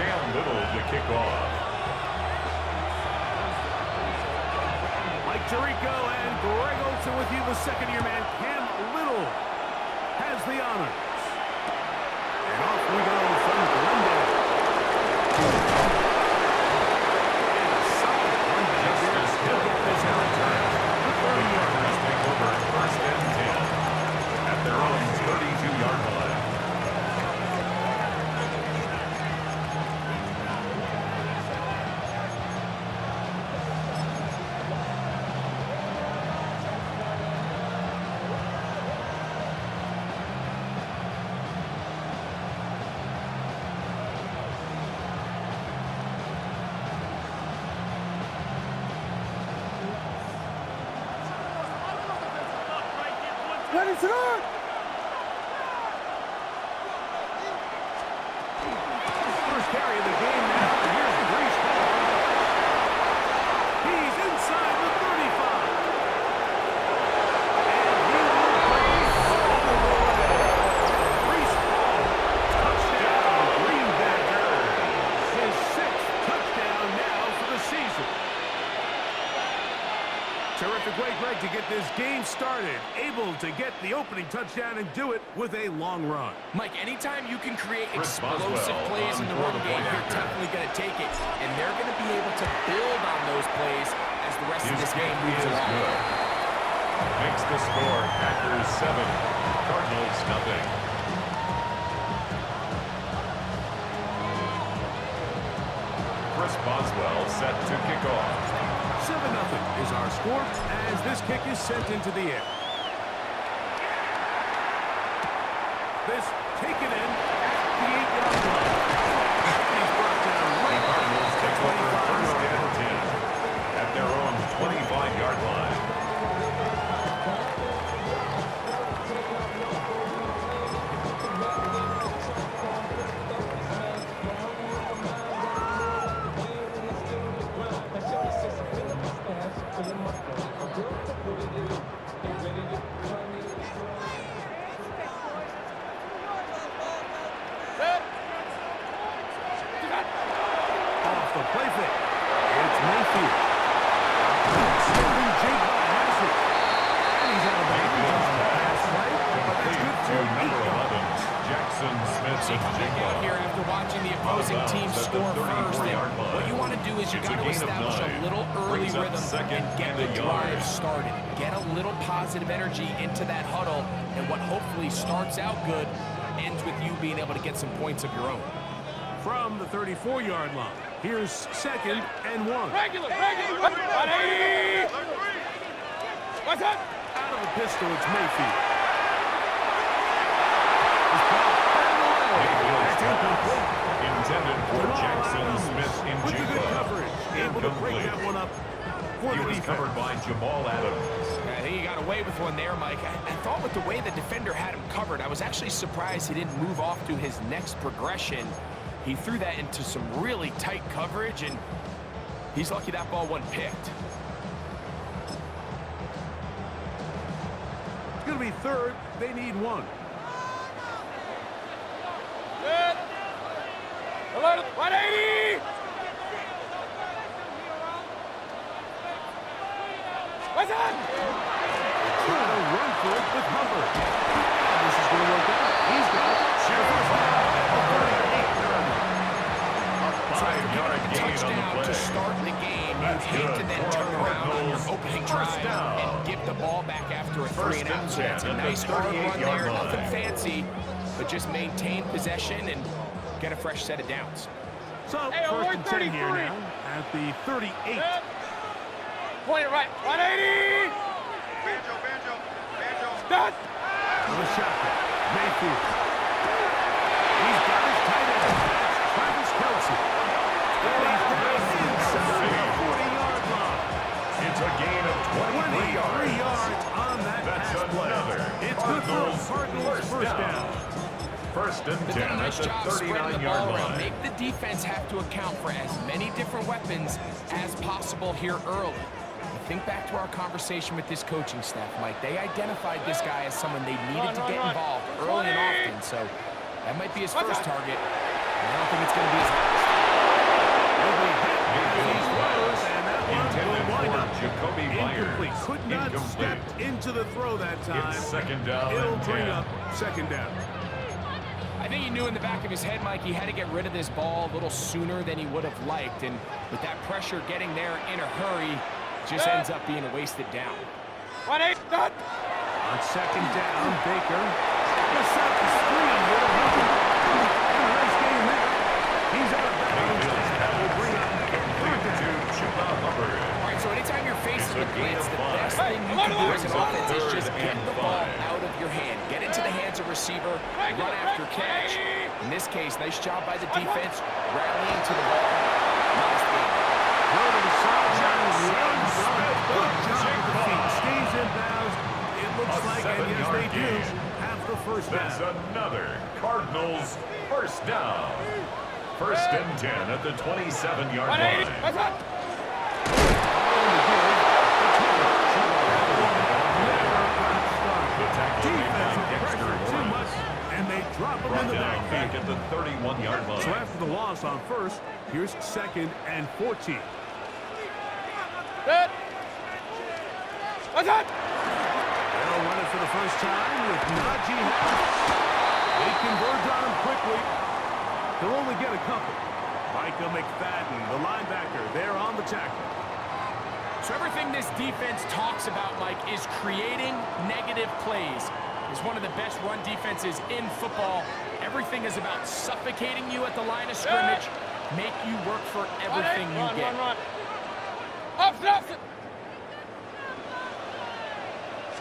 Cam Little to kick off. Mike Tirico and Greg Olsen with you. The second-year man, Cam Little, has the honors. And off we go from Glendale. And a solid run back here to get this out of time. The 30-yarders take over first and 10 at their own 32-yard line. Ready to go! First carry of the game now. Here's Brees Hall. He's inside the 35. And he will breeze all the way. Brees Hall, touchdown, Green Packers. His 6th touchdown now for the season. Terrific way, Greg, to get this game started. Able to get the opening touchdown and do it with a long run. Mike, anytime you can create explosive plays in the run game, you're definitely going to take it. And they're going to be able to build on those plays as the rest of this game moves along. Makes the score Packers 7, Cardinals nothing. Chris Boswell set to kick off. 7-0 is our score as this kick is sent into the air. This taken in at the 8-yard line. He's brought down right. The Cardinals take over first and 10 at their own 25-yard line. Off the play fake. It's Mayfield. Stepping Jake has it. And he's out of bounds on the pass play. But that's good To for number 8 yards. 11, Jackson Smith So you come back out here after watching the opposing team score first. And what you want to do is you got to establish a little early rhythm and get the drive started. Get a little positive energy into that huddle, and what hopefully starts out good ends with you being able to get some points of your own. From the 34-yard line, here's 2nd and 1. Regular! 180! What's up? Out of the pistol, it's Mayfield. Mayfield's pass intended for Jackson Smith in With the good Jigba. coverage, able to break that one up for He the was defense. covered by Jamal Adams. I think he got away with one there, Mike. I thought with the way the defender had him covered, I was actually surprised he didn't move off to his next progression. He threw that into some really tight coverage, and he's lucky that ball wasn't picked. It's going to be 3rd. They need 1. Good. 180! What's up? Trying to run for it with Hubbard. This is going to work out. He's got it. Five-yard gain on the Touchdown play. to start the game. You hate to then turn around on your opening drive and give the ball back after a 3-and-out. So that's a nice hard run there. Nothing fancy, but just maintain possession and get a fresh set of downs. So, Hey, 1st and 10 here 33. now at the 38. Point it right. 180! Start! With a shotgun. Mayfield. He's got his tight end. That's Travis Kelce. And he's down inside the 40-yard line. It's a gain of 23 yards. on that That's pass play. another. It's good for a Cardinals first down. First and They've 10 done a at nice the job spreading the 39-yard ball around. line. Make the defense have to account for as many different weapons as possible here early. Think back to our conversation with this coaching staff, Mike. They identified this guy as someone they needed to get involved early and often, so that might be his first target. I don't think it's going to be his last. He'll be hit as he throws, and that one Intended will wind for up Jacoby incomplete. Myers. Could not step Incomplete. into the throw that time. It's second down It'll and bring 10. up second down. I think he knew in the back of his head, Mike, he had to get rid of this ball a little sooner than he would have liked. And with that pressure getting there in a hurry, just ends up being a wasted down. 1-8, done. On second down, Baker just set the screen here to help him. And a nice game there. He's out of bounds, and that will bring up third down. All right, so anytime you're facing the blitz, the best thing you Hey, can do as an alert, offense is alert. just get the ball out of your hand. Get into the hands of receiver, run after catch. In this case, nice job by the defense, rallying to the ball. Nice game. Go to the sideline, runs up. Good job with the feet. Stays in bounds. It looks like, and yes, they do, have the first That's down. another Cardinals first down. First and 10 at the 27-yard 1-8, line. what's up? The tackle made by Defensive Dexter pressure too Lawrence. much, and they drop him in Brought the down back backfield. at the 31-yard line. So after the loss on first, here's second and 14. Good. What's up? They'll run it for the first time with Najee Harris. They converge on him quickly. He'll only get a couple. Micah McFadden, the linebacker, there on the tackle. So everything this defense talks about, Mike, is creating negative plays. It's one of the best run defenses in football. Everything is about suffocating you at the line of scrimmage, make you work for everything you get. Run. Option.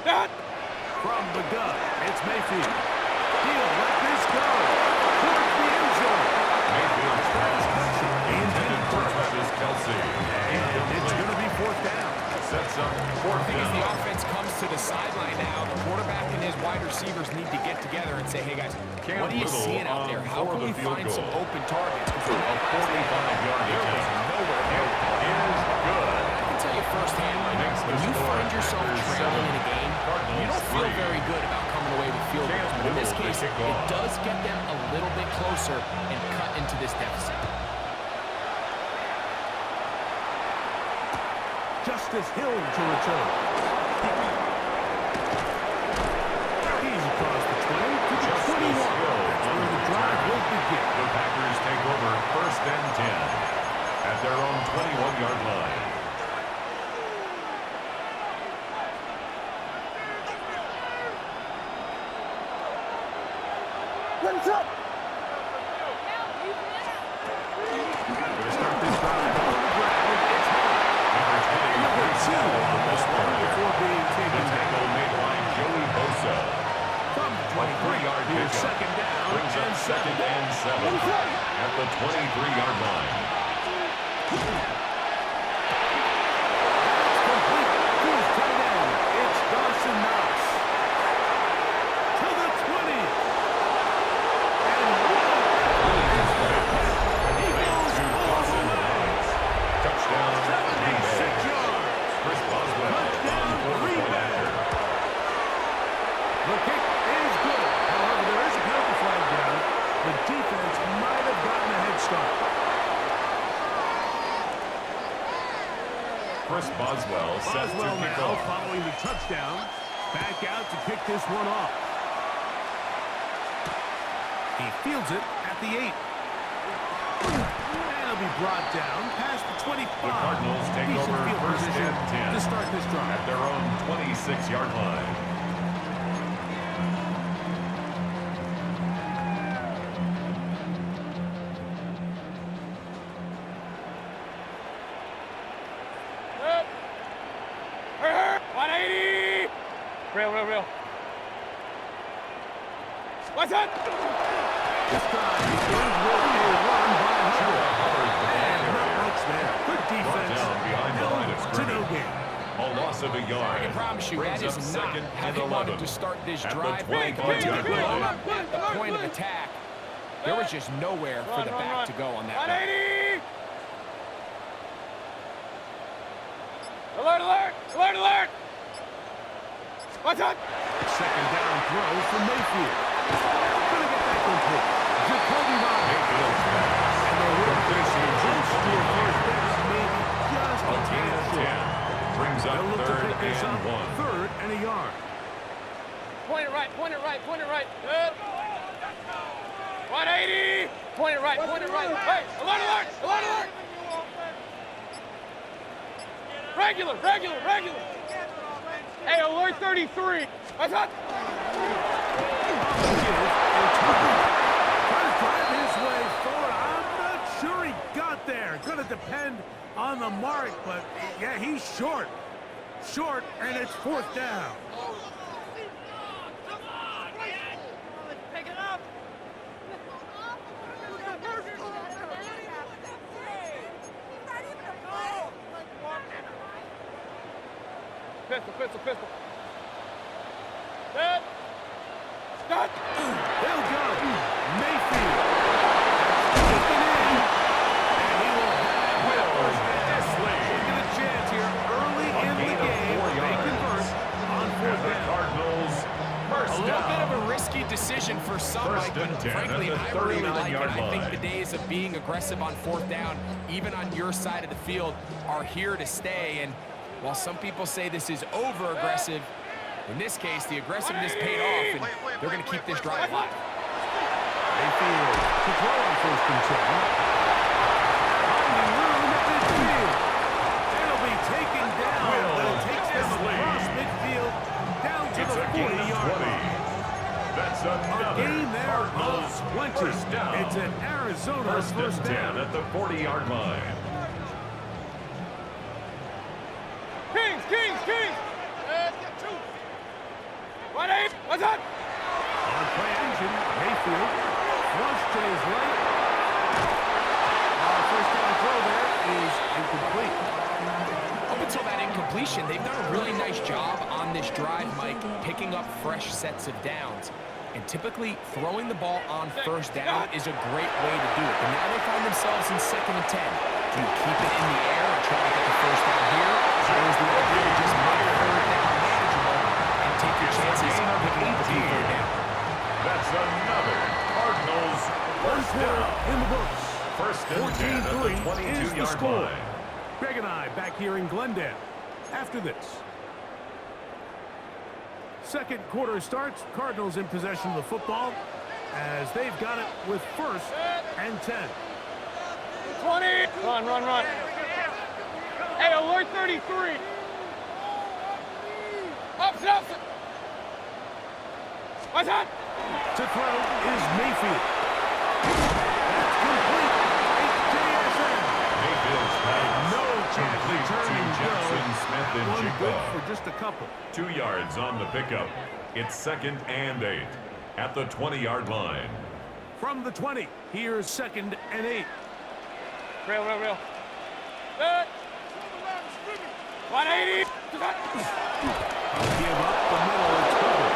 Done. From the gun, it's Mayfield. He'll let this go. Towards the end zone. Mayfield's pass intended for Travis Kelce. And it's going to be fourth down. Sets up fourth I think as the down. offense comes to the sideline now, the quarterback and his wide receivers need to get together and say, hey, guys, Cam what are you Little seeing out there? How for can the we field find goal. some open targets? Because A 45-yard attempt. nowhere It is good. I can tell you firsthand, Mike, Makes the when you score find yourself Packers trailing in a 7, game, you Cardinals don't feel 3. very good about coming away with field Cam goals. But in this Little case, to kick it off. does get them a little bit closer and cut into this deficit. Justice Hill to return. He's across the 20 to the Justice 21. Hill That's on where the the drive will begin. The Packers take over first and 10 at their own 21-yard line. What's up? Gonna start this drive on the ground. It's Hill. Number 2 on this one before being The taken down. tackle made by Joey Bosa. From 23, 3-yard here's pickup. second down Brings up and second and 7 at the 23-yard line. Complete. Who's tight end? It's Dawson Knox. To the 20. And he goes all the way. Touchdown, Green 76 Bay. yards. Chris Boswell Touchdown, on the Green point Bay. after. The kick is good. However, there is a penalty flag down. The defense might have gotten a head start. Chris Boswell set to Boswell kick now off. following the touchdown. Back out to kick this one off. He fields it at the 8. And he'll be brought down past the 25. The Cardinals take Decent over field first position and 10 to start this drive. at their own 26-yard line. Good. 180. Real. What's up? This drive begins with a run by Hubbard. And not much there. Good Brought defense. down behind the line of Held to no scrimmage. gain. A loss of a yard. I can promise you, Brings that up is not second how and they 11 wanted to start this at the drive. 25-yard line. At the point of attack, there was just nowhere for the back to go on that. 180. Alert. What's up? Second down throw for Mayfield. Gonna get that complete. Jacoby Myers. Mayfield's pass. And they will finish it just to a 180. Point it right. Point it right. Hey, alert, alert, alert, alert. Regular, regular, regular. Hey, alert 33. What's up? Drive his way forward. I'm not sure he got there. Going to depend on the mark, but yeah, he's short. Short, and it's fourth down. Pick it up. Pistol, pistol, pistol. Set. Start. They'll go. Mayfield. Taken in. And he will have first down. Taking a chance here early in the game. They convert on fourth down. Cardinals first A little down. bit of a risky decision for some, First Mike, and but 10 frankly, at the I really like it. 39-yard I think line. the days of being aggressive on fourth down, even on your side of the field, are here to stay. And while some people say this is over-aggressive, in this case, the aggressiveness paid off, and they're going to keep this drive alive. Mayfield to throw on first and 10. Finding room at midfield. It'll be taken down. That takes them across midfield down to It's the a gain of 40-yard 20. line. That's A another gain there Cardinals of 20. first down. It's an Arizona First and 10 down. at the 40-yard line. Kings, Kings, Kings. 180. What's up? On play action, Mayfield flush to his right. First down throw there is incomplete. Up until that incompletion, they've done a really nice job on this drive, Mike, picking up fresh sets of downs. And typically, throwing the ball on first down is a great way to do it. But now they find themselves in 2nd and 10. Do you keep it in the air and try to get the first down here? Or is the idea to just make third down manageable and take your chances of picking up the third down? That's another Cardinals first down. In the books. First and 10 at the 14-3 is the 22-yard score. line. Greg and I back here in Glendale after this. Second quarter starts. Cardinals in possession of the football as they've got it with first and 10. 20. Run, run, run. Hey, alert 33. Up, up. What's that? To throw is Mayfield. That's complete. JSN. Mayfield's pass. No chance to Complete turn to and Jackson go. Smith and One good Chico. for just a couple. 2 yards on the pickup. It's 2nd and 8 at the 20-yard line. From the 20, here's 2nd and 8. Real, real, real. Set. 180. Give up the middle. It's covered.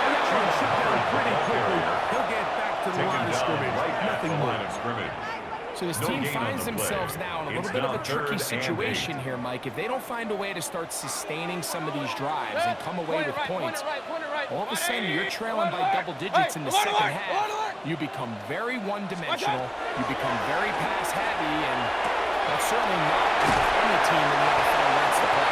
And that one shut down pretty quickly. He'll get back to the Taken line of down scrimmage. right at Nothing the more. line of scrimmage. So this No team gain on finds the play. themselves now in a It's little bit of now a tricky 3rd and situation 8. here, Mike. If they don't find a way to start sustaining some of these drives and come away with points, all of a sudden you're trailing by double digits in the second half. You become very one-dimensional. You become very pass-heavy, and that's certainly not any team in the NFL wants to play.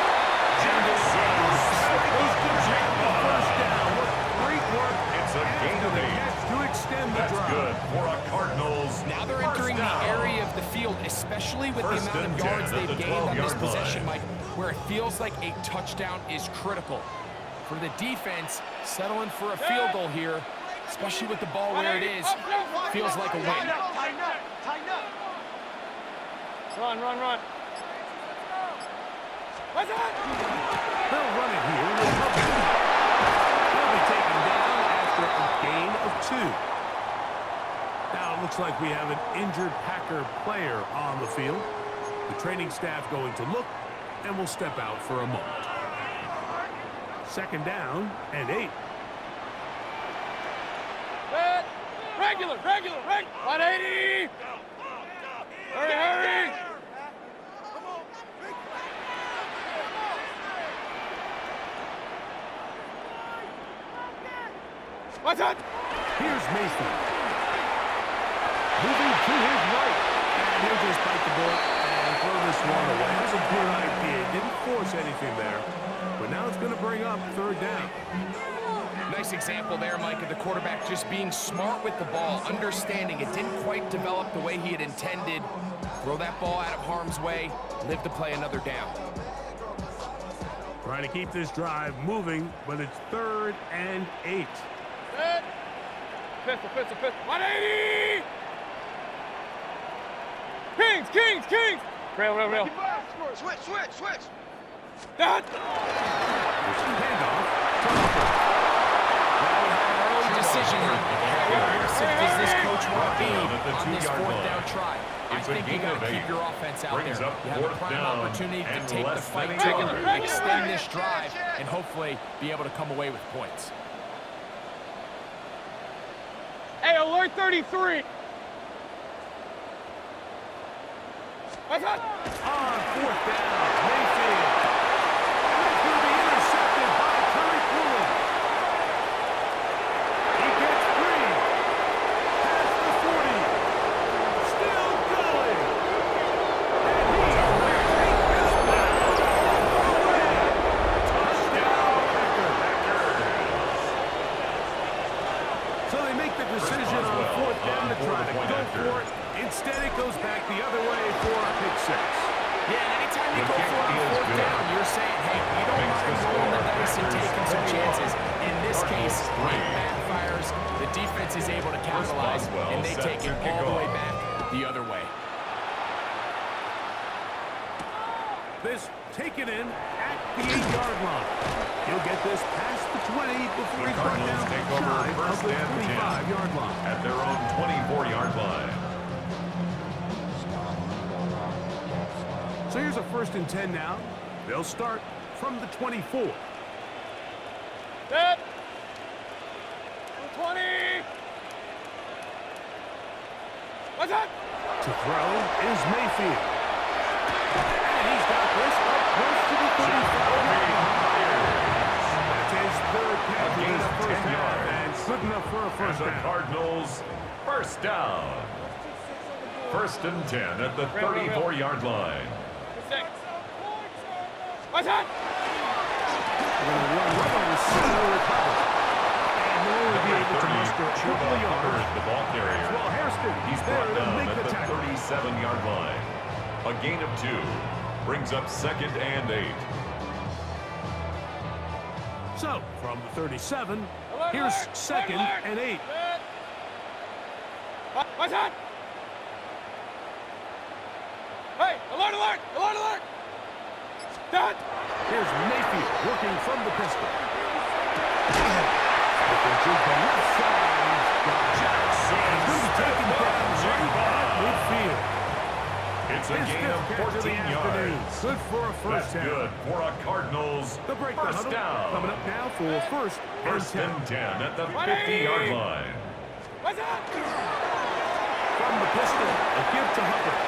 First down. What great work. It's a gain of 8. To extend the That's drive. good for a Cardinals. Now they're first entering down. the area of the field, especially with First the amount and of yards 10 at they've the gained on this 12-yard possession, line. Mike, where it feels like a touchdown is critical. For the defense, settling for a field goal here, especially with the ball where it is, feels like a win. Tighten up. Run, run, run. What's that? They'll run it here. They'll be taken down after a gain of 2. Now it looks like we have an injured Packer player on the field. The training staff going to look and will step out for a moment. 2nd down and 8. Set. Regular. 180. Hurry. What's that? Here's Mason. Moving to his right. And he'll just bite the bullet and throw this swung away. It was a good idea. Didn't force anything there. But now it's going to bring up third down. Nice example there, Mike, of the quarterback just being smart with the ball, understanding it didn't quite develop the way he had intended. Throw that ball out of harm's way, live to play another down. Trying to keep this drive moving, but it's 3rd and 8. Pistol, pistol, pistol. 180! Kings, Kings, Kings! Real. Switch. That! Handoff. Early decision here. How aggressive does this coach want to be on this 4th down try? I think you got to keep your offense out there. You have a prime opportunity to take the fight to them, extend this drive, and hopefully be able to come away with points. Hey, alert 33! What's up? On 4th down, Mayfield. It's going to be intercepted by Terry Pullen. He gets free. Past the 40. Still going. And he's going to take this back. Touchdown, Packers. So they make the decision on 4th down to try to go for it. Instead, it goes back the other way for a pick 6. Yeah, and anytime you go for it on 4th down, you're saying, hey, we don't mind rolling the dice and taking some chances. In this case, it backfires. The defense is able to capitalize, and they take it all the way back the other way. This taken in at the 8-yard line. He'll get this past the 20 before he's brought down shy of the 25-yard line. At their own 24-yard line. So here's a 1st and 10 now. They'll start from the 24. Set! 20! What's up? To throw is Mayfield. And he's got this up close to the 35-yard line. That's his 3rd catch in the first half, and good enough for a first down. The Cardinals, first down. 1st and 10 at the 34-yard line. What's that? We're going to run right over the center recovery. And he'll only be able to muster a couple of yards. The ball carrier. Well, Hairston, He's there brought to down make at the the tackle. 37-yard line. A gain of 2 brings up 2nd and 8. So, from the 37, here's 2nd and 8. What's that? Hey, alert, alert, alert, alert! That! Here's Mayfield working from the pistol. Looking to the left side. Jackson. He's going to be taken down right at midfield. It's a gain of 14 yards. Good for a first That's down. good for a Cardinals The break the first huddle. down. Coming up now for 1st and 10. 10 at the 50-yard line. What's that? From the pistol, a give to Hubbard.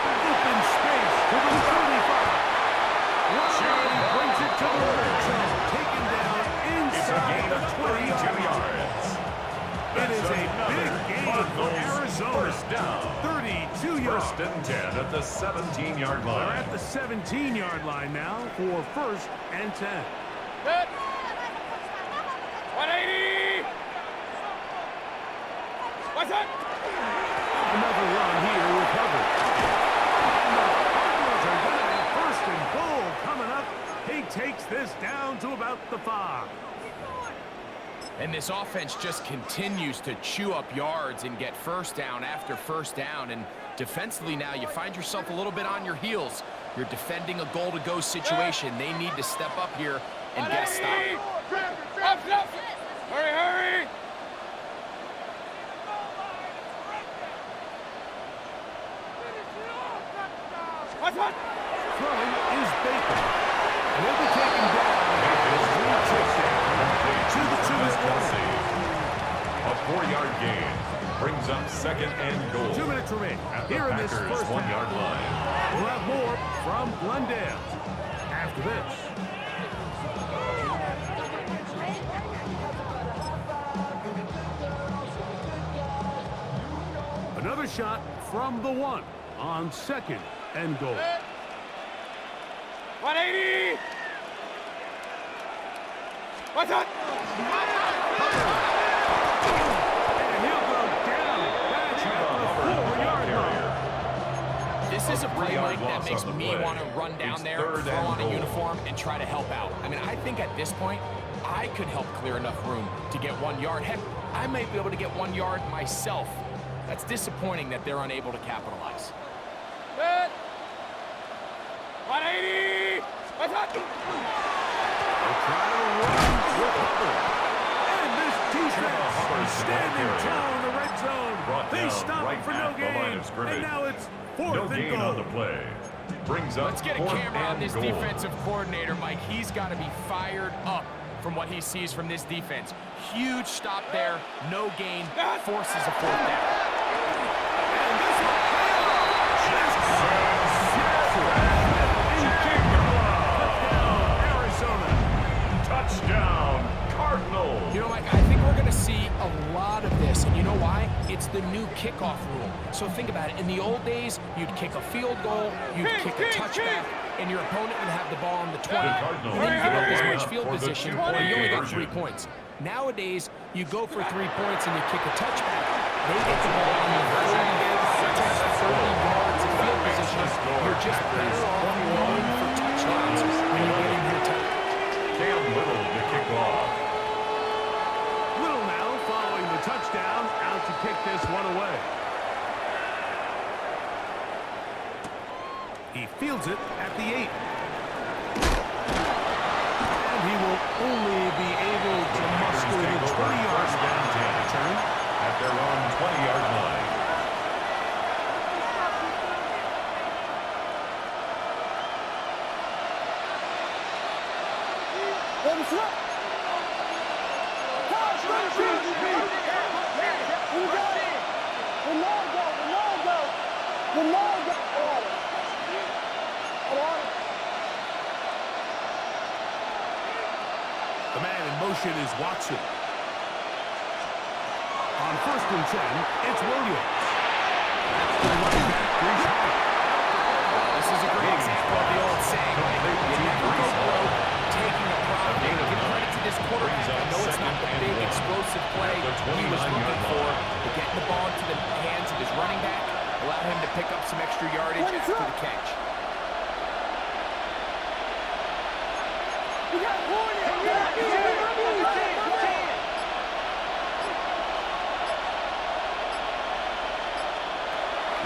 Open space to the 35. Johnny brings it to the red zone. Taken down It's a inside gain the of 20-yard 32 line. yards. It is a big game for Cardinals Arizona. first down. 32 yards. 1st and 10 at the 17-yard They're line. at the 17-yard line now for 1st and 10. Set! 180! What's that? Another run here with Hubbard. And the Cardinals are going to have 1st and goal coming up. He takes this down to about the 5. And this offense just continues to chew up yards and get first down after first down. And defensively now, you find yourself a little bit on your heels. You're defending a goal-to-go situation. They need to step up here and get a stop. Stop! Hurry, hurry! What's that? Throwing is Baker. And he'll be taken down. To the 2-minute A 4-yard gain brings up 2nd and goal. 2 minutes remain. At the Here in this Packers' first 1-yard half. line. We'll have more from Glendale after this. Another shot from the 1 on 2nd and goal. 180. What's up? And he'll go down. That's at the 4-yard line. This is a play, Mike, that makes me want to run down there, throw on a uniform, and try to help out. I mean, I think at this point, I could help clear enough room to get 1 yard. Heck, I might be able to get 1 yard myself. That's disappointing that they're unable to capitalize. Good. 180. What's up? They're trying to run with Hubbard. And this defense standing tall in the red zone. They stop it for no gain. And now it's 4th and goal. On the play. Brings up Let's get a camera on this defensive coordinator, Mike. He's got to be fired up from what he sees from this defense. Huge stop there, no gain, forces a 4th down. And this will pay off. Just Arizona. Touchdown, Cardinals. You know, Mike, I think we're going to see a lot of this, and you know why? It's the new kickoff rule. So think about it. In the old days, you'd kick a field goal, you'd kick a touchback, and your opponent would have the ball on the 20. You didn't give up as much field position, and you only got 3 points. Nowadays, you go for 3 points and you kick a touchback. They get the ball on the 30 yards of field position. You're just better off going for touchdowns when you get in here tight. Cam Little to kick off. Little now following the touchdown, out to kick this one away. He fields it at the 8. And he will only be able to muster the 20-yard return At their own 20-yard line. The man in motion is Watson. On 1st and 10, it's Williams. That's the running back, Brees Hall. This is a great example of the old saying, Mike. You never go broke taking a profit. Give credit to this quarterback. I know it's not the big explosive play he was looking for, but getting the ball into the hands of his running back allowed him to pick up some extra yardage after the catch.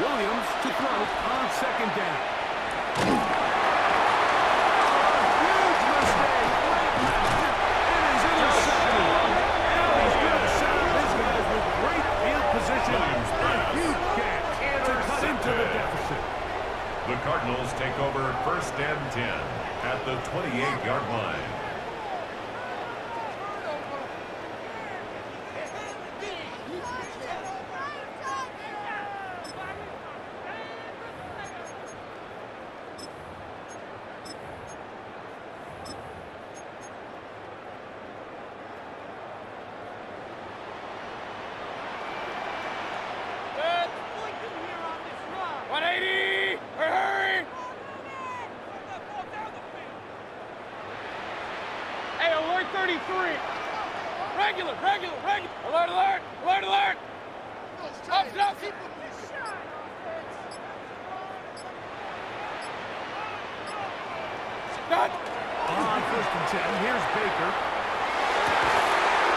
Williams to throw on 2nd down. Huge mistake. It is intercepted. Now he's going to set up his guys with great field position. A huge catch to cut into the deficit. The Cardinals take over 1st and 10 at the 28-yard line. Regular. Alert. Up. Done. On 1st and 10, here's Baker.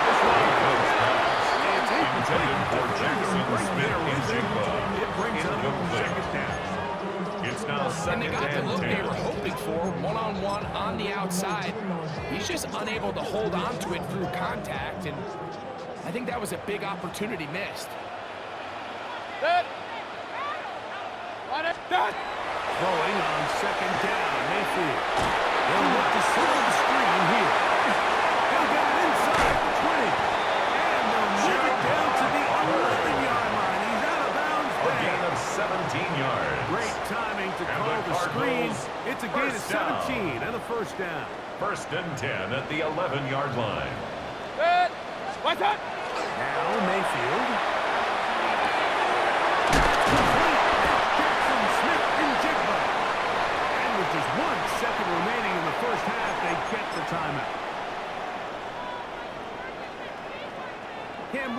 This one goes pass. It's intended for Jackson Smith in Jigba. It brings up 2nd down. It's now And they 2nd got the and look they 10. were hoping for, one-on-one on the outside. He's just unable to hold on to it through contact, and I think that was a big opportunity missed. Done. Throwing on 2nd down, Mayfield. They'll look to slow the screen here. They'll get it inside the 20. And they'll move it down to the 11-yard line. He's out of bounds A there. gain of 17 yards. Great timing to And call the the screen. Cardinals It's a gain of first down. 17 and a 1st down. 1st and 10 at the 11-yard line. Good. What's up? Now Mayfield. Complete. Jackson Smith in Jigba.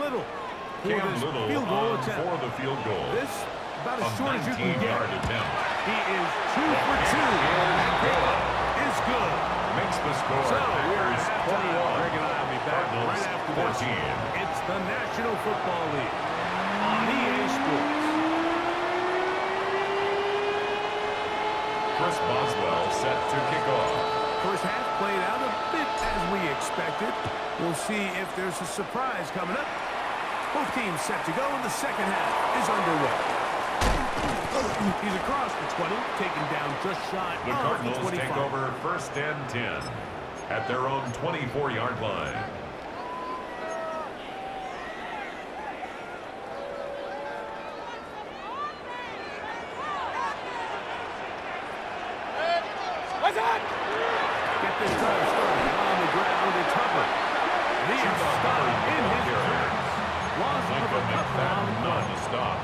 Little for Cam this Little field goal on attempt. for the field goal. This about as short as you can get. 19-yard attempt. He is 2 for 2. That pickup is good. Makes the score. So we're at halftime. 21. Greg and I will be back Cardinals, right after 14. this. It's the National Football League on EA Sports. Chris Boswell set to kick off. First half played out a bit as we expected. We'll see if there's a surprise coming up. Both teams set to go, and the second half is underway. He's across the 20, taken down just shy The of Cardinals the 25. take over first and 10 at their own 24-yard line. What's that? Get this drive started on the ground. It's Hubbard. And he is stopped in his tracks. Loss of a couple on the None to stop.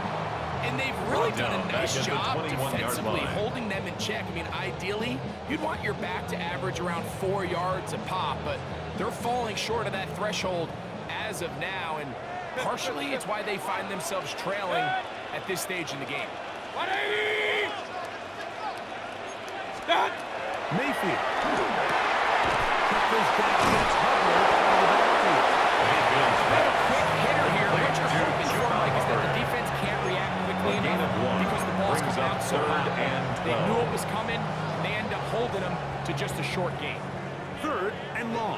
And they've really done a Down, nice back at the job 21-yard defensively line. holding them in check. I mean, ideally, you'd want your back to average around 4 yards a pop, but they're falling short of that threshold as of now, and partially it's why they find themselves trailing at this stage in the game. 180! That! Mayfield. Cut this down. It's Hubbard out of the backfield. Mayfield's back. Quick hitter here. What you're hoping for, Mike, is that the defense can't react quickly A gain enough of 1 because the ball's brings coming up out so third hot. and They 12. knew it was coming, and they end up holding them to just a short game. Third and long.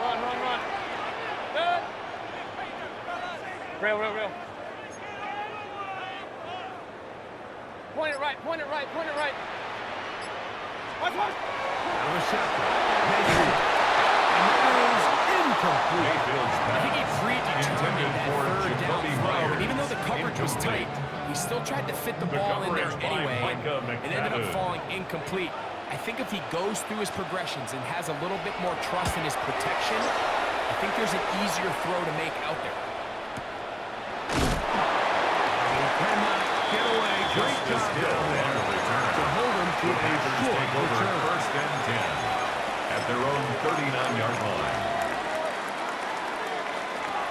Run, run, run. That! Real. Point it right, point it right, point it right. Watch. Out of the shotgun. Mayfield. And that is incomplete. Mayfield's I back. think he predetermined Intended that for third down Jacoby throw, Myers. and even though the coverage was tight, Incomplete. he still tried to fit the The ball in there coverage by anyway, Micah and it ended up McFadden. falling incomplete. I think if he goes through his progressions and has a little bit more trust in his protection, I think there's an easier throw to make out there. He cannot get away. Great Justice job Hill down there on the return. to hold him to The a Panthers short take over return. first and 10 at their own 39-yard line.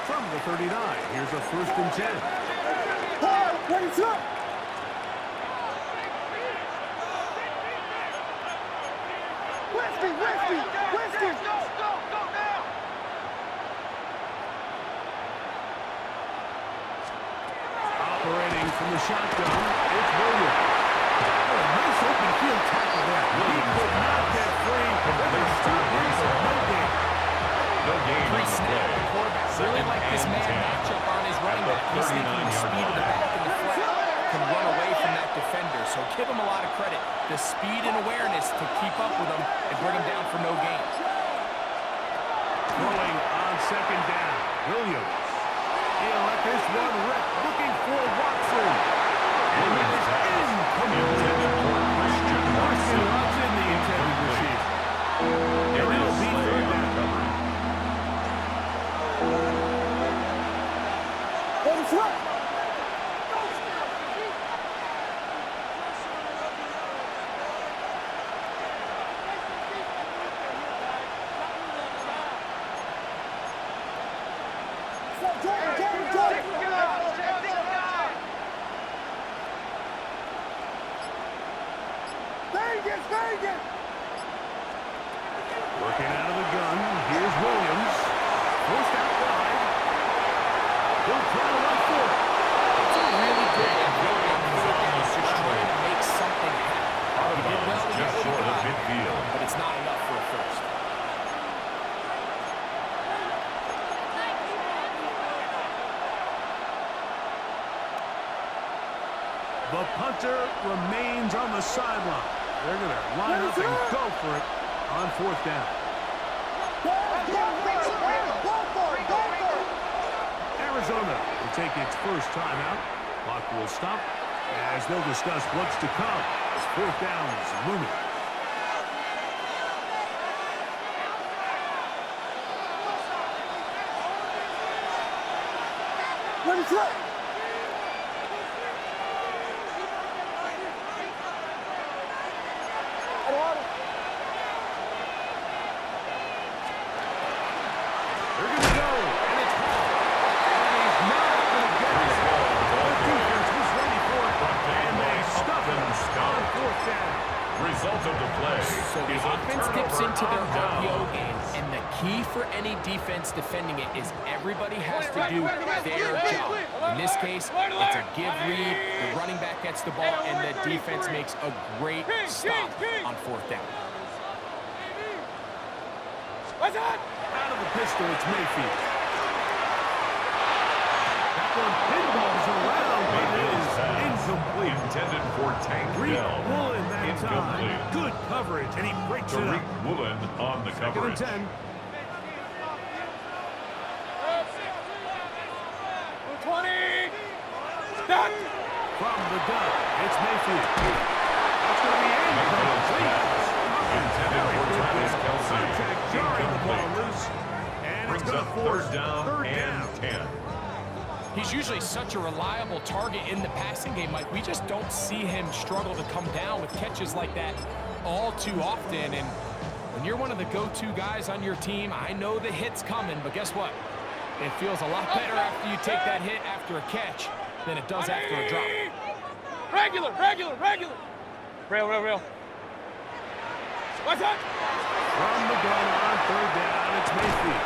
From the 39, here's a first and 10. Whiskey! Go now! Operating from the shotgun, it's Williams. Oh, a nice open field tackle there. He could not get free. They're going to stop him for no gain. No gain on the Pre-snap, play. the quarterback really Second like this and man 10 matchup on his running at the back. He's thinking the 39-yard speed of the line. back and the flat can run away from that defender. So give him a lot of credit. The speed and awareness to keep up with him and bring him down for no gain. Throwing on second down. Williams. He'll let this one rip. Looking for Watson. And it is incomplete. Watson Watson, the intended receiver. And it'll be third down. Working out of the gun. Here's Williams. Forced out wide. He'll try to run for it. It's a really good effort on third down. Just trying to make something happen. Out of He did well bounds, to get just what he short of got, midfield. but it's not enough for a first. The punter remains on the sideline. They're going to line up and go for it on fourth down. Arizona will take its first timeout. Clock will stop as they'll discuss what's to come as fourth down is looming. They're going to go, and it's Hall. for any defense defending it is everybody has to do their job. In this case, it's a give read, the running back gets the ball, and the defense makes a great stop on fourth down. Out of the pistol, it's Mayfield. That one pinballs around, but it is incomplete. Intended for Tank Reek Bell. Woolen that Incomplete. time. Good coverage, and he breaks it Tariq up. Woolen on the coverage. 2nd and 10. 20. Done. From the gun, it's Mayfield. That's going to be incomplete. Intended for Travis Kelce. Contact jarring the ball Incomplete. loose. And it's Brings going up to force third down and 10. He's usually such a reliable target in the passing game, Mike. We just don't see him struggle to come down with catches like that all too often. And when you're one of the go-to guys on your team, I know the hit's coming, but guess what? It feels a lot better after you take that hit after a catch than it does after a drop. Regular. Real. What's that? from the gun on third down, it's Mayfield.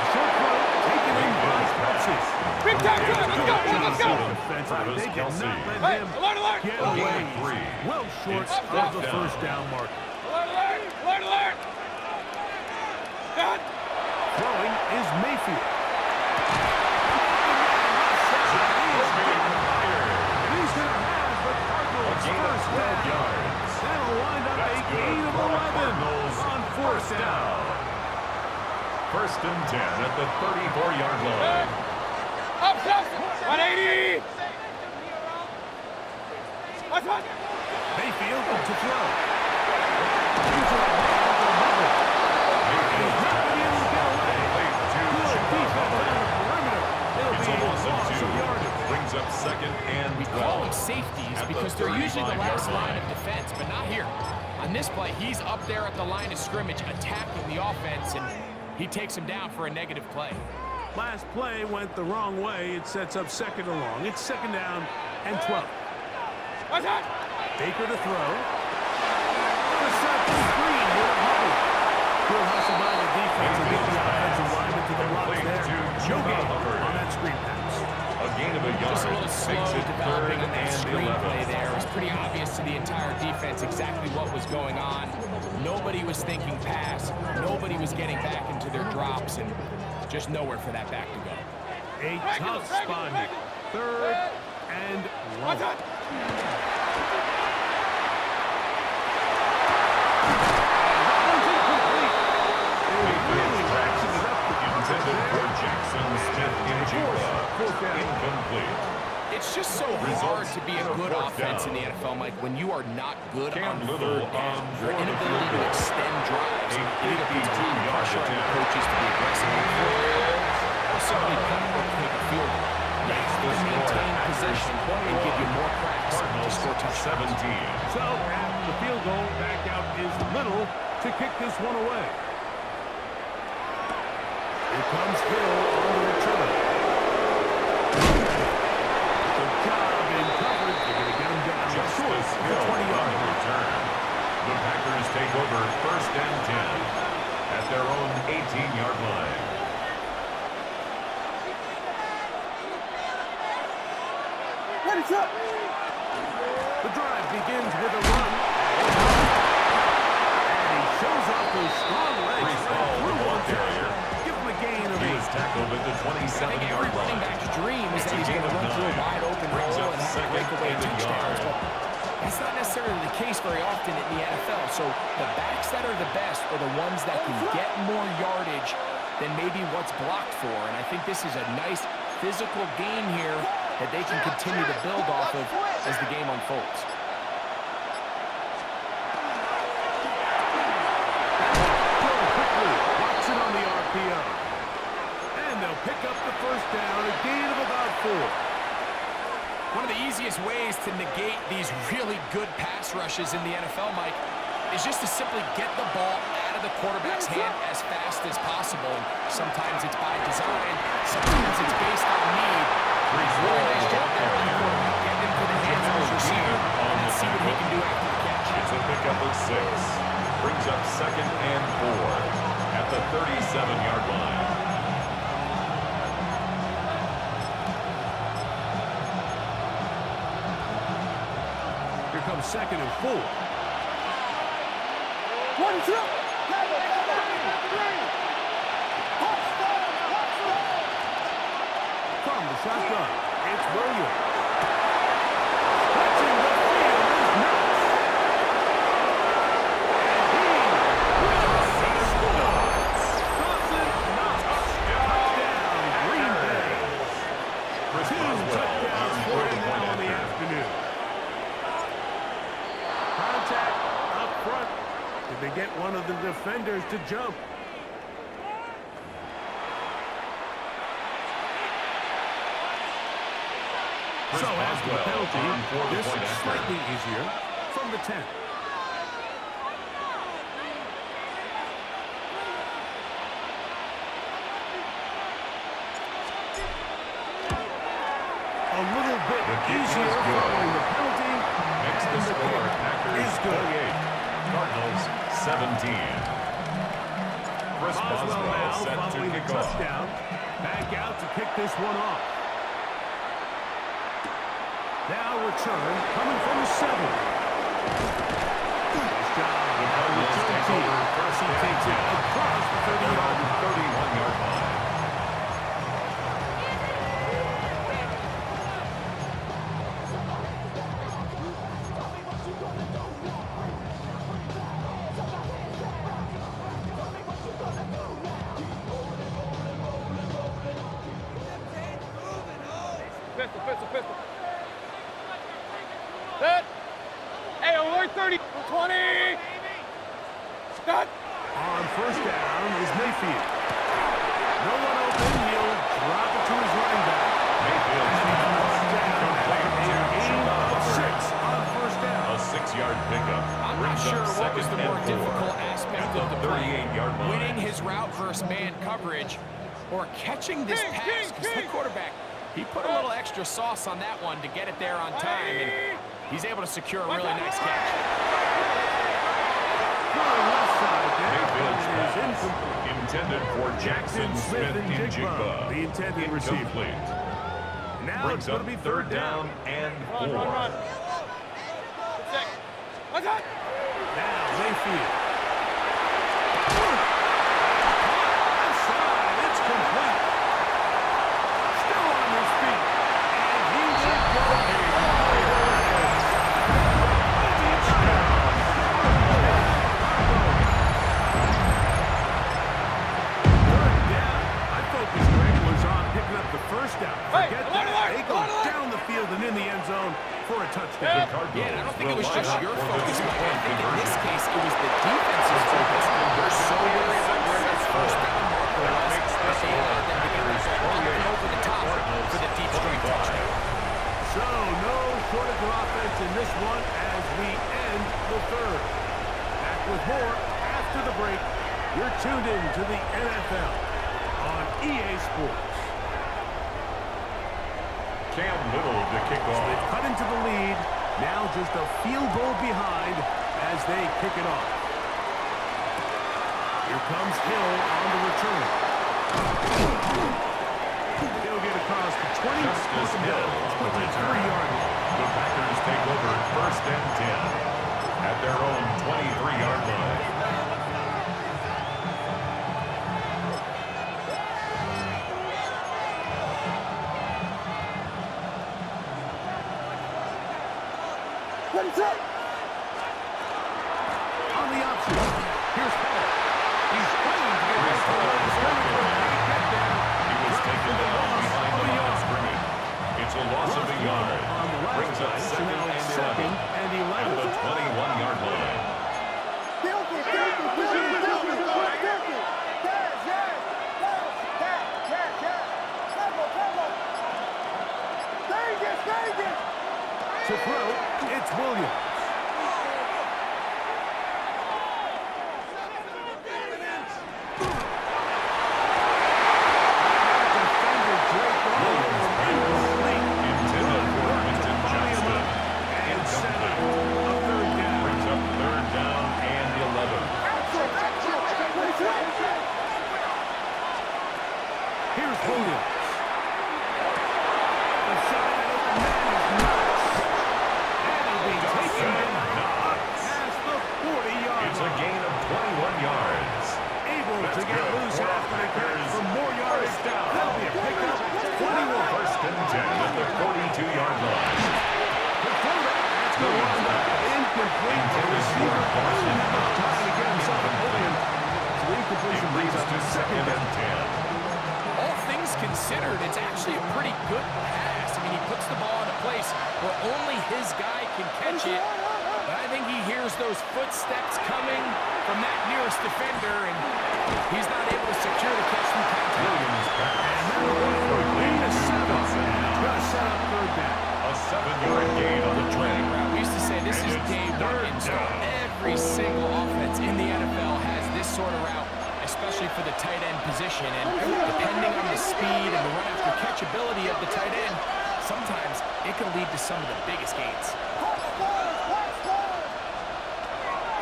Short throw taken in by Kelce. Big time drive. Let's go. Defensively, they did not let Hey, him alert. get away. Well short of the first down mark. Alert. Done. Throwing is Mayfield. He's going to have the Cardinals first down. That'll wind up a gain of 11 on fourth down. First and 10 at the 34-yard line. Up, 180. What's that? Mayfield to throw. He's on the middle. He's not going to be able to get away. Good defense on the perimeter. It'll be a loss of yardage. Brings up second and We 12. call them safeties because they're usually the 35-yard last line line. of defense, but not here. On this play, he's up there at the line of scrimmage attacking the offense, and he takes him down for a negative play. Last play went the wrong way. It sets up second and long. It's second down and 12. What's that? Baker to throw. The set to screen with Hubbard. Good hustle by the defense to get the offensive lineman to the blocks there. No gain on that screen pass. A gain of a yard. Just a little slow Makes it developing third on that and screenplay 11. there. It was pretty obvious to the entire defense exactly what was going on. Nobody was thinking pass. Nobody was getting back into their drops, and just nowhere for that back to go. A tough spot here. Third and long. What's that? Intended for Jackson Smith in Incomplete. It's just so hard to be a good offense in the NFL, Mike, when you are not good Cam on Little third down. on Your fourth inability to down. extend drives A either puts 52-yard pressure on your attempt. coaches to be aggressive on fourth down or simply cut or take a field goal. You have to maintain possession and give you more cracks to score touchdowns. 17. So after the field goal, back out is Little to kick this one away. Here comes Hill on the return. Good job in coverage. They're going to get him down Just short as of the Hill 20-yard on the line. return. The Packers take over first and 10 at their own 18-yard line. The drive begins with a run. And he shows off those strong legs. Brees Hall, Through the one ball carrier. Give him a gain of He 8. was tackled at the I think every 27-yard running line. back's dream is that It's a he's going to gain of run through a 9. wide open Brings hole up and have a second breakaway and a touchdowns, yard. but that's not necessarily the case very often in the NFL. So the backs that are the best are the ones that can get more yardage than maybe what's blocked for. And I think this is a nice physical gain here that they can continue to build off of as the game unfolds. Quickly locks it on the RPO. And they'll pick up the first down, a gain of about 4. One of the easiest ways to negate these really good pass rushes in the NFL, Mike, is just to simply get the ball out of the quarterback's hand as fast as possible. And sometimes it's by design, sometimes it's based on need. Really nice job there on the quarterback. Get into the hands of his receiver and then see what he can do after the catch. It's a pickup of 6. Brings up second and 4 at the 37-yard line. Here comes 2nd and 4. 1, 2. From the shotgun, it's Williams. Stretching the field is Knox. And he scores. Dawson Knox. Touchdown, Green Bay. Chris 2 touchdowns for him now in the afternoon. Contact up front. Did they get one of the defenders to jump? So after the penalty, this is slightly easier from the 10. A little bit easier following the penalty. Makes the score Packers 48, Cardinals 17. Chris Boswell Boswell now set to following the kick off. touchdown. Back out to kick this one off. Now return coming from the 7. Nice job. The Cardinals take over first He and takes it 10. across the They're on 30-yard the line. 31-yard line. Pistol, pistol, pistol. Set. Hey, alert 30. 20. Set. On first down is Mayfield. No one open. He'll drop it to his running back. Mayfield Gain of 6 on first down. a 6-yard pickup. I'm not Brings sure up what was the 2nd more and 4 difficult aspect of the play. 38-yard line. Winning his route versus man coverage or catching this King, pass. king, Because the king. quarterback, he put a little extra sauce on that one to get it there on time. And he's able to secure a really nice catch. Going left side there. Mayfield's It is pass incomplete. intended for Jackson Smith and Jigba. The intended receiver. Incomplete. Now Brings it's going up to be 3rd down and 4. Run, run, run. Check. What's that? Now Mayfield. Left side, it's complete. Still on his feet. And he will go. Third down. I focused, Greg, was on picking up the first down. Hey, Forget alert, that. alert, They go alert, alert. down the field and in the end zone for a touchdown. The Cardinals Yeah, and I don't think it was will just line your up for the focus, Mike. I two-point think in this conversion. case, it was the defense's focus. They're so worried about where that first down marker was that they allowed them to get that ball up and over the top for the deep straight touchdown. So no shortage of offense in this one as we end the third. Back with more after the break. You're tuned in to the NFL on EA Sports. Cam Little to kick They've off. cut into the lead. Now just a field goal behind as they kick it off. Here comes Hill on the return. He'll get across the 20. Justice Hill on the return. 23-yard line. The Packers take over 1st and 10 at their own 23-yard line. What's up? On the option. Here's Hall. He's playing to get back to the line of scrimmage, but can't get there. He was taken down behind the line of scrimmage. It's a loss of a yard. On the last Brings up play, so 2nd now and it's 11 2nd and at 11. the 21-yard line. To throw, it's Williams. Defender Drake Williams incomplete. Intended for Work to Quentin tie him Johnston. up. And seven. A third down. Brings up 3rd down and 11. Trying to get himself open. So incompletion brings up to second and 10. All things considered, it's actually a pretty good pass. I mean, he puts the ball in a place where only his guy can catch it. But I think he hears those footsteps coming from that nearest defender, and he's not able to secure the catch through contact. Williams back. A 7-yard gain on the train. We used to say this is day one install. Every single offense in the NFL has this sort of route, especially for the tight end position. And depending on the speed and the run-after-catch ability of the tight end, sometimes it can lead to some of the biggest gains.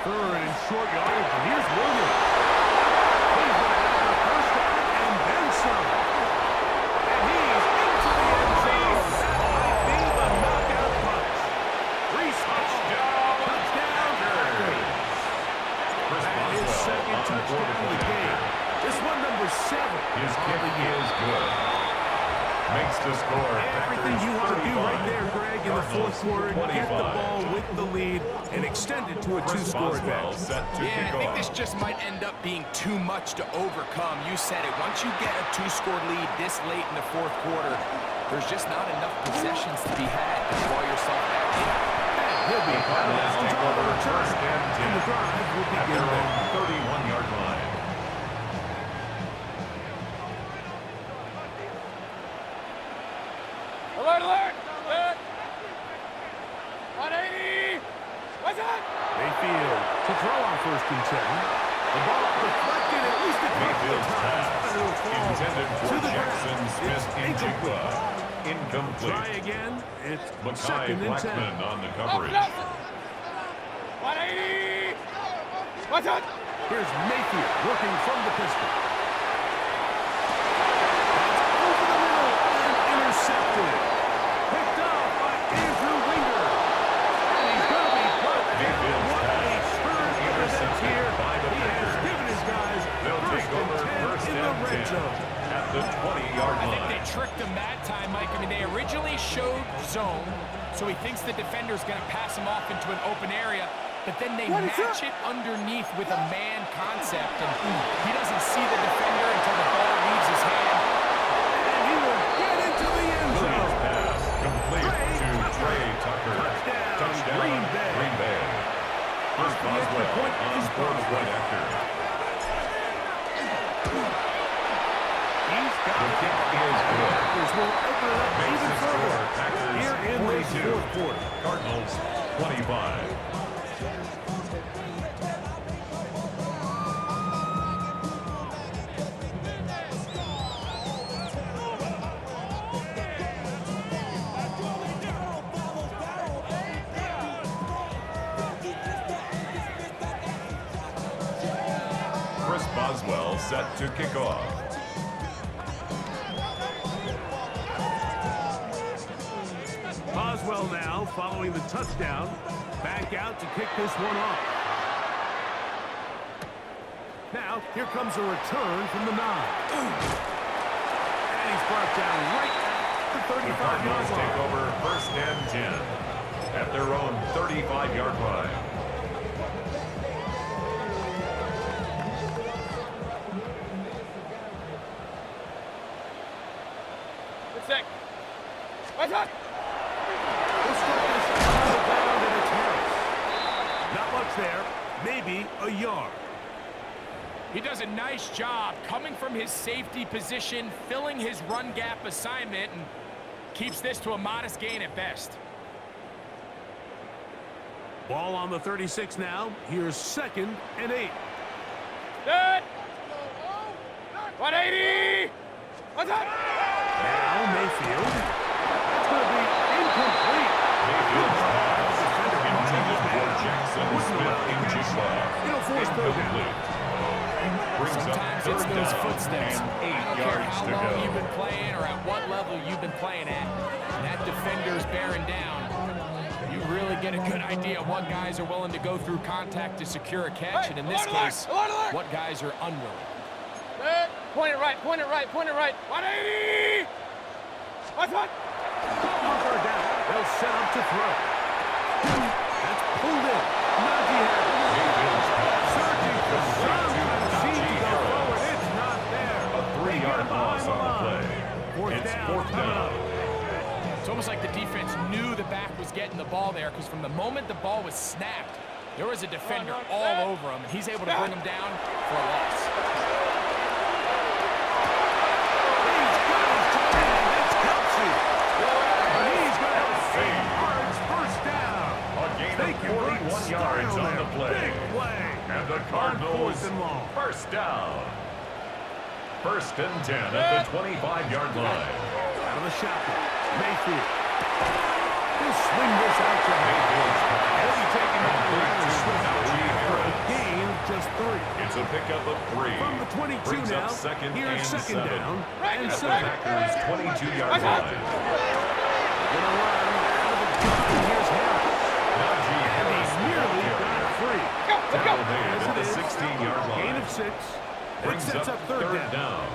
Third and short yardage. Here's Williams. He's going to have the first down and then some. And he's into the end zone. That might be the knockout punch. Touchdown. And his second touchdown of the game. This one, number 7. His kick is good. Makes the score. Everything you want to do right there, Greg, in the fourth quarter. Get the ball with the lead and extend it to a two-score advantage. Yeah, I think this just might end up being too much to overcome. You said it. Once you get a two-score lead this late in the fourth quarter, there's just not enough possessions to be had to draw yourself back in. He'll be Cardinals take over first and 10. And the drive will At begin their then. own 31-yard line. Alert, alert! Alert! 180! What's that? Mayfield to throw on first and 10. The ball deflected at least a couple of Mayfield's times. pass But it'll fall intended to for the Jackson ground. Smith It's in Jigba. Try Incomplete. again. It's Mackay second and 10. Blackman on the Up, coverage. up! 180! What's that? Here's Mayfield working from the pistol. That's over the middle and intercepted. Picked up by Andrew Winger. And he's going to be put down. Mayfield's What a pass turn of events intercepted here. by the He has Packers. given his guys They'll take over first in the and red 10 zone. at the 20-yard I think line. they tricked him that time, Mike. I mean, they originally showed zone, so he thinks the defender's going to pass him off into an open area, but then they match it underneath with a man concept, and he doesn't see the defender until the ball leaves his hand. And he will get into the end Williams zone. pass complete to Trey Tucker. Touchdown, Green Bay. Green Bay. Here's The extra Boswell point on is fourth Boswell. point after. He's got The it. kick is good. Packers will open it up Makes even the further score Packers here in the 42. fourth quarter. Cardinals 25. Chris Boswell set to kick off. Boswell now following the touchdown. Back out to kick this one off. Now, here comes a return from the 9. And he's brought down right at the The 35-yard Cardinals take line. over first and 10 at their own 35-yard line. Good sec. What's that? This one is on the ground and it's Harris. Not much there. Maybe a yard. He does a nice job coming from his safety position, filling his run gap assignment, and keeps this to a modest gain at best. Ball on the 36 now. Here's second and 8. Good. 180! What's that? Now Mayfield. That's going to be incomplete. Mayfield's pass intended for Jackson Smith in Jigba. It'll force third down. Incomplete. Brings up Sometimes it's third those down footsteps. and 8 I don't care yards how to long go. you've been playing or at what level you've been playing at. That defender's bearing down. You really get a good idea of what guys are willing to go through contact to secure a catch, and in this case, what guys are unwilling. Good. Point it right, point it right, point it right. 180! What's that? On third down. They'll set up to throw. That's pulled in. Najee Harris. fourth down. It's almost like the defense knew the back was getting the ball there, because from the moment the ball was snapped, there was a defender all over him, and he's able to bring him down for a loss. He's got 8 yards, first down. A gain of 41 yards on the play. Big play. And the Cardinals, first down. First and 10 at the 25-yard line. Out of the shotgun, Mayfield. He'll swing this out to Mayfield. He'll be taken down the line and swing out to a gain of just 3. It's a pickup of 3. From the 22 Brings now, up second here's and second 7. down and At the 7. Packers' 22-yard line. Gonna run out of the gun. Here's Harris. Najee And Harris he's nearly got free. down there As at it the is, 16-yard line. gain of 6. It Brings sets up third down.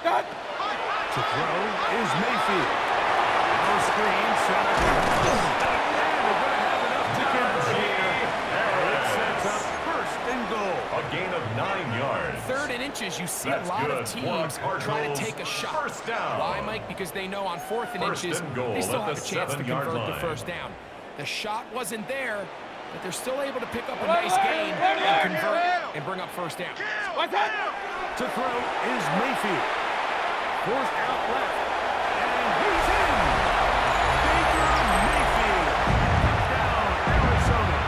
To throw is Mayfield. No screen, set up. And they're going to have enough to convert here. It sets up first and goal. A gain of 9 yards. 3rd and inches, you see That's a lot good of for teams Cardinals. try to take a shot. First down. Why, Mike? Because they know on 4th and First inches, and goal they still at have a the chance to 7-yard convert the line. first down. The shot wasn't there, but they're still able to pick up a nice gain and convert and bring up first down. To throw is Mayfield. Forced out left. And he's in. Baker Mayfield. Touchdown, Arizona.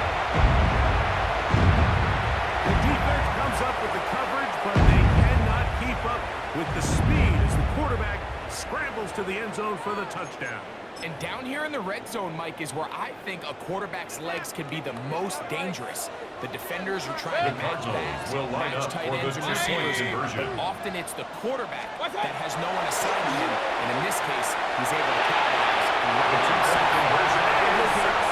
The defense comes up with the coverage, but they cannot keep up with the speed as the quarterback scrambles to the end zone for the touchdown. And down here in the red zone, Mike, is where I think a quarterback's legs can be the most dangerous. The defenders are trying to match backs, will line match up tight for the ends and two-point receivers, conversion. but often it's the quarterback that has no one assigned to him, and in this case, he's able to capitalize. The two-point conversion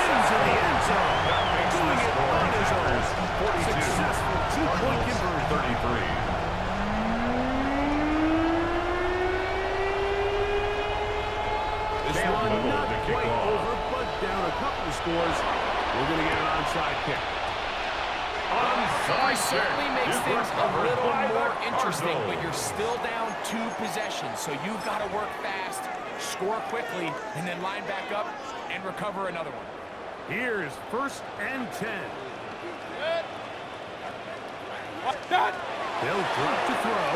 Into the end zone. That makes Doing the it score on his own. Packers 42. Successful two-point Cardinals conversion. 33. This one not quite over, but down a couple of scores. We're going to get an onside kick. Onside Certainly kick makes is things a recovered little by the more interesting, but Cardinals. you're still down 2 possessions, so you've got to work fast, score quickly, and then line back up and recover another one. Here's first and 10. They'll drop to throw.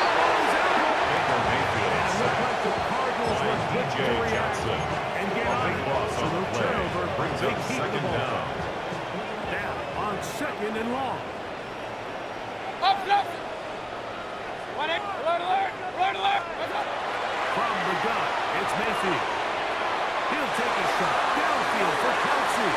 Baker Mayfield Look like the Cardinals by were quick DJ to react Johnson. and get A on big it. loss So on the no play. turnover. Brings They up keep the second ball. down. Now on second and long. From the gun, it's Mayfield. He'll take a shot downfield for Kelsey.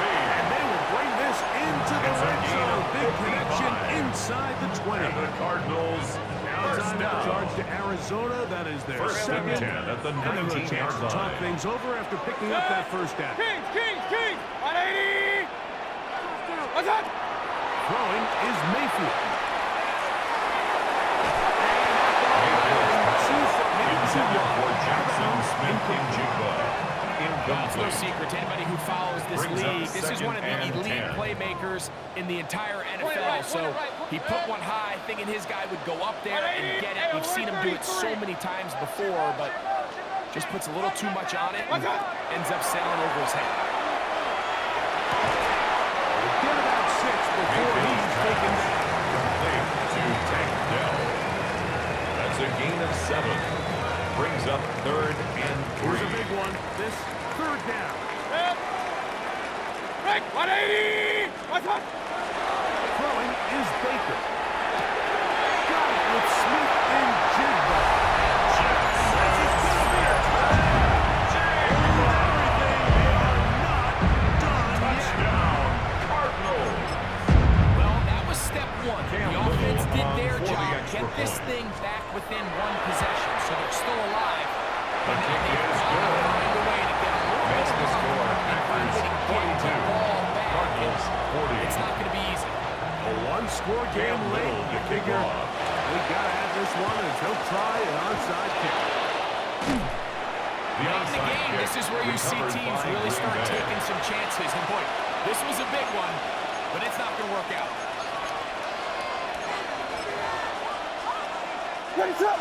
And they will bring this into the It's a red gain zone. of Big 55. connection inside the 20. And the Cardinals Now first time out down. charge to Arizona. That is their First and second. 10 at the And they'll have a 19-yard chance to talk line. things over after picking up that first down. Throwing is Mayfield. Intended for Jackson Smith-Njigba. It's no Incomplete. secret to anybody who follows this Brings up league. This is second one of the and elite 10. playmakers in the entire NFL. So he put one high, thinking his guy would go up there and get it. We've seen him do it so many times before, but just puts a little too much on it and ends up sailing over his head. Get about 6 before he's taken down. Complete to Tank Dell. That's a gain of 7. Brings up third and Here's a 3. big one. This third down. Throwing is Baker. Got it with Smith and Jigba. Touchdown, Cardinals. Well, that was step 1. The offense did their for the job. extra Get this point. thing back within 1 possession, so they're still alive. The But now kick they've is got to good. find a way to get a little bit Makes of the score and find a way to get the 42. ball back. Cardinals 40. It's not going to be easy. A one-score game Cam late. Little You to kick figure off. we got to have this one as he'll try an onside kick. The Late in the onside game, kick this is where you see recovered teams by really Green start Bay. taking some chances. And boy, this was a big one. but it's not going to work out. What's up?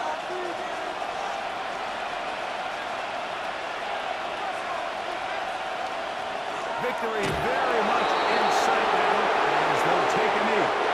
Victory very much in sight now as they'll take a knee.